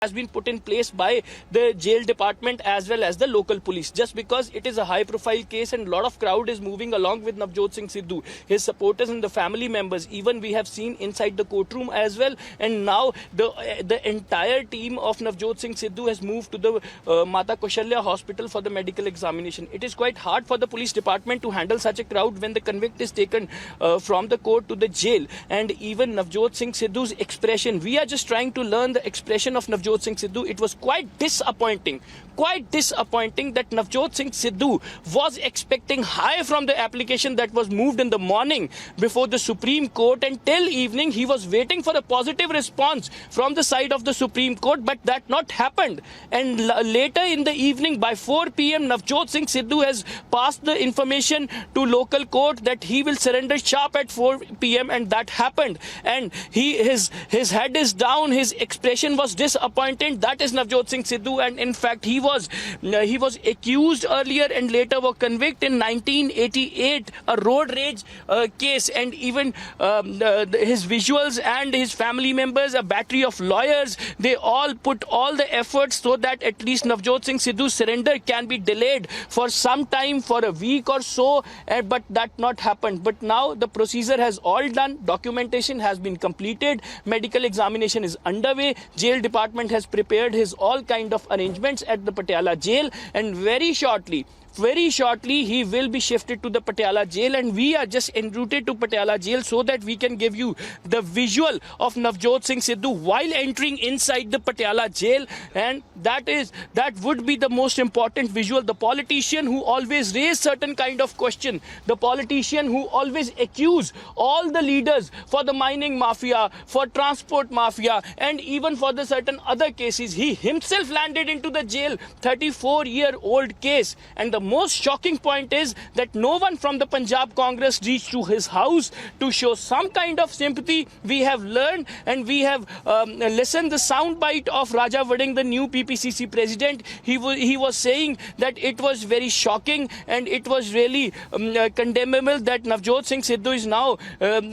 has been put in place by the jail department as well as the local police, just because it is a high profile case and a lot of crowd is moving along with Navjot Singh Sidhu, his supporters and the family members. Even we have seen inside the courtroom as well, and now the entire team of Navjot Singh Sidhu has moved to the Mata Kaushalya hospital for the medical examination. It is quite hard for the police department to handle such a crowd when the convict is taken from the court to the jail. And even Navjot Singh Sidhu's expression, we are just trying to learn the expression of Navjot Singh Sidhu. It was quite disappointing that Navjot Singh Sidhu was expecting high from the application that was moved in the morning before the Supreme Court, and till evening he was waiting for a positive response from the side of the Supreme Court, but that not happened. And later in the evening by 4 p.m. Navjot Singh Sidhu has passed the information to local court that he will surrender sharp at 4 p.m. and that happened. And his head is down, his expression was disappointed. That is Navjot Singh Sidhu, and in fact he was accused earlier and later was convicted in 1988, a road rage case, and even his visuals and his family members, a battery of lawyers, they all put all the efforts so that at least Navjot Singh Sidhu's surrender can be delayed for some time, for a week or so, but that not happened. But now the procedure has all done, documentation has been completed, medical examination is underway, jail department has prepared his all kind of arrangements at the Patiala jail, and very shortly he will be shifted to the Patiala jail, and we are just en route to Patiala jail so that we can give you the visual of Navjot Singh Sidhu while entering inside the Patiala jail. And that would be the most important visual. The politician who always raise certain kind of question, the politician who always accuse all the leaders for the mining mafia, for transport mafia, and even for the certain other cases, he himself landed into the jail, 34-year-old case. And the most shocking point is that no one from the Punjab Congress reached to his house to show some kind of sympathy. We have learned and we have listened the soundbite of Raja Vading, the new PPCC president. He was saying that it was very shocking and it was really condemnable that Navjot Singh Sidhu is now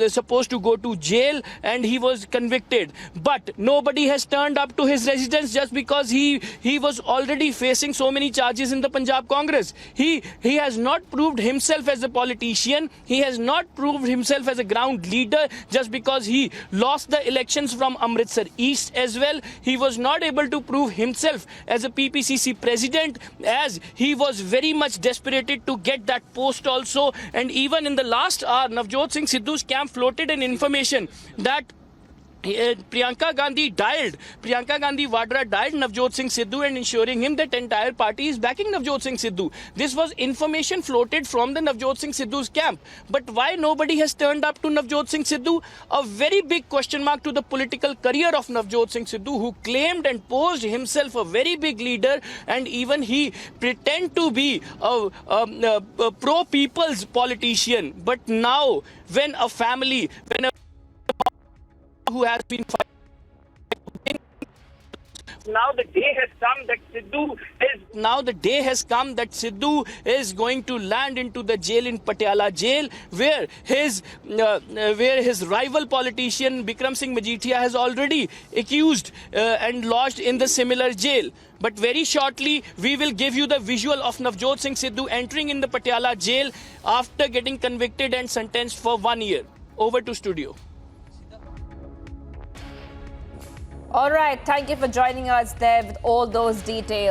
supposed to go to jail and he was convicted. But nobody has turned up to his residence just because he was already facing so many charges in the Punjab Congress. He has not proved himself as a politician. He has not proved himself as a ground leader just because he lost the elections from Amritsar East as well. He was not able to prove himself as a PPCC president, as he was very much desperate to get that post also. And even in the last hour, Navjot Singh Sidhu's camp floated an information that Priyanka Gandhi Vadra dialed Navjot Singh Sidhu and ensuring him that entire party is backing Navjot Singh Sidhu. This was information floated from the Navjot Singh Sidhu's camp. But why nobody has turned up to Navjot Singh Sidhu? A very big question mark to the political career of Navjot Singh Sidhu, who claimed and posed himself a very big leader, and even he pretend to be a pro-people's politician. But now when a family, who has been fighting, now the day has come that Sidhu is going to land into the jail in Patiala jail, where his rival politician Bikram Singh Majithia has already accused and lodged in the similar jail. But very shortly we will give you the visual of Navjot Singh Sidhu entering in the Patiala jail after getting convicted and sentenced for 1 year. Over to studio. All right, thank you for joining us there with all those details.